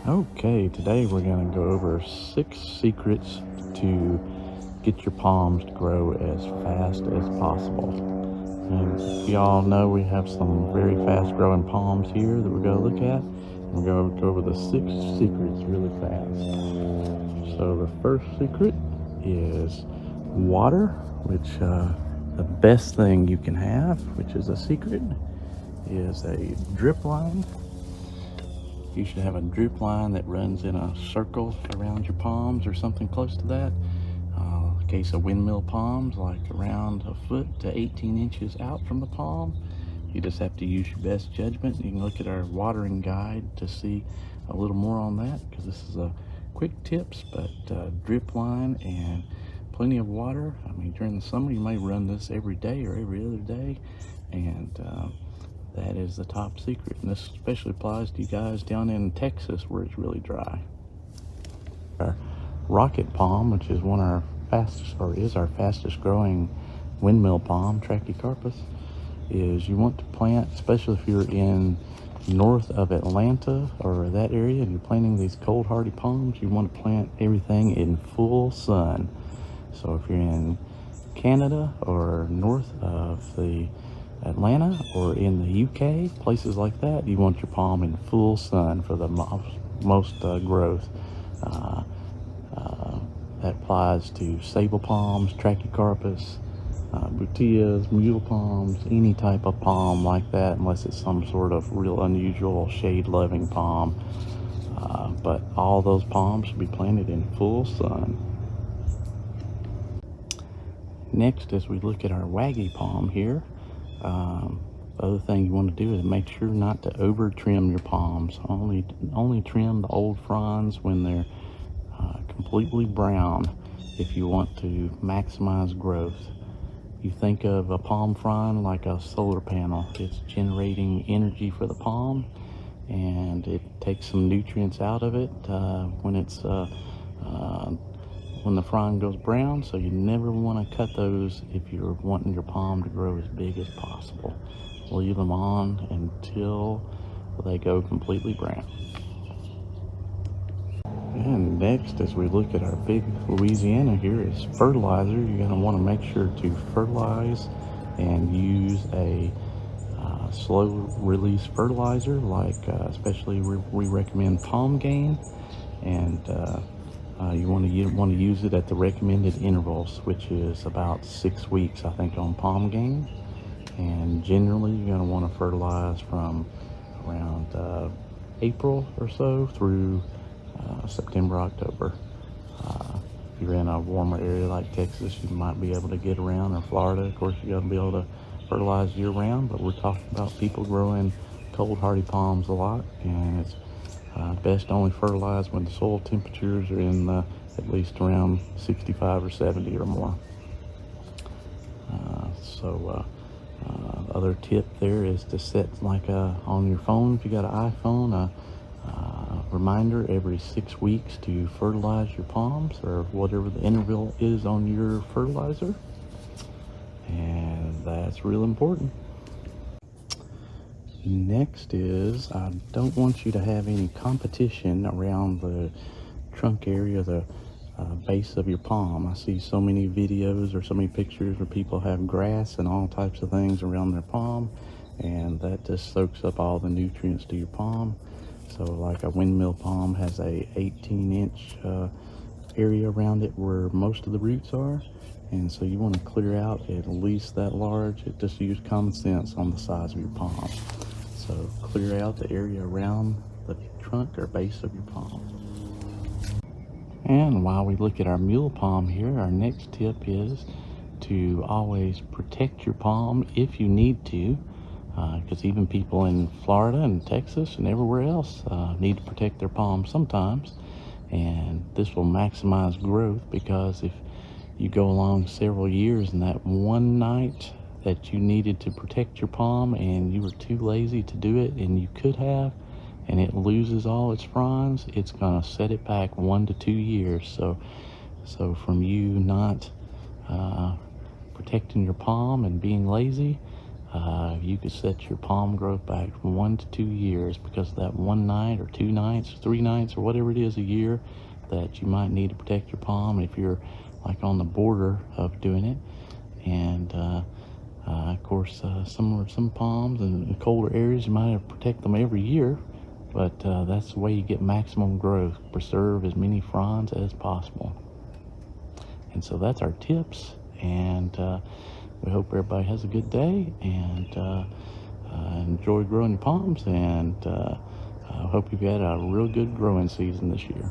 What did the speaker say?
Okay, today we're going to go over 6 secrets to get your palms to grow as fast as possible. And if y'all know, we have some very fast growing palms here that we're going to look at. We're going to go over the 6 secrets really fast. So the first secret is water, which the best thing you can have, which is a secret, is a drip line. You should have a drip line that runs in a circle around your palms or something close to that. In case of windmill palms, like around a foot to 18 inches out from the palm. You just have to use your best judgment. You can look at our watering guide to see a little more on that, because this is a quick tips, but drip line and plenty of water. I mean, during the summer you may run this every day or every other day, and that is the top secret, and this especially applies to you guys down in Texas where it's really dry. Our rocket palm, which is one of our fastest, or is our fastest growing windmill palm, Trachycarpus, is you want to plant, especially if you're in north of Atlanta or that area and you're planting these cold hardy palms, you want to plant everything in full sun. So if you're in Canada or north of the Atlanta or in the UK, places like that, you want your palm in full sun for the most growth. That applies to sable palms, Trachycarpus, butillas, mule palms, any type of palm like that, unless it's some sort of real unusual shade-loving palm. But all those palms should be planted in full sun. Next, as we look at our waggy palm here, the other thing you want to do is make sure not to over trim your palms. Only trim the old fronds when they're completely brown if you want to maximize growth. You think of a palm frond like a solar panel. It's generating energy for the palm, and it takes some nutrients out of it when the frond goes brown. So you never want to cut those if you're wanting your palm to grow as big as possible. Leave them on until they go completely brown. And next, as we look at our big Louisiana here, is fertilizer. You're going to want to make sure to fertilize and use a slow release fertilizer, like especially we recommend Palm Gain, and you want to use it at the recommended intervals, which is about 6 weeks, I think, on Palm Gain. And generally, you're going to want to fertilize from around April or so through September, October. If you're in a warmer area like Texas, you might be able to get around, or Florida, of course, you got to be able to fertilize year round, but we're talking about people growing cold hardy palms a lot, and it's best to only fertilize when the soil temperatures are in at least around 65 or 70 or more. Other tip there is to set, like on your phone, if you got an iPhone, a reminder every 6 weeks to fertilize your palms, or whatever the interval is on your fertilizer, and that's real important. Next is, I don't want you to have any competition around the trunk area, the base of your palm. I see so many videos or so many pictures where people have grass and all types of things around their palm, and that just soaks up all the nutrients to your palm. So like a windmill palm has a 18-inch area around it where most of the roots are, and so you want to clear out at least that large. Just use common sense on the size of your palm. So clear out the area around the trunk or base of your palm. And while we look at our mule palm here, our next tip is to always protect your palm if you need to, because even people in Florida and Texas and everywhere else need to protect their palm sometimes, and this will maximize growth, because if you go along several years and that one night that you needed to protect your palm and you were too lazy to do it, and you could have, and it loses all its fronds, it's gonna set it back 1 to 2 years. So from you not protecting your palm and being lazy, You could set your palm growth back 1 to 2 years because of that one night or 2 nights, 3 nights, or whatever it is a year that you might need to protect your palm if you're like on the border of doing it. And of course, some palms in colder areas, you might have to protect them every year, but that's the way you get maximum growth. Preserve as many fronds as possible. And so that's our tips, and we hope everybody has a good day, and enjoy growing your palms, and I hope you've had a real good growing season this year.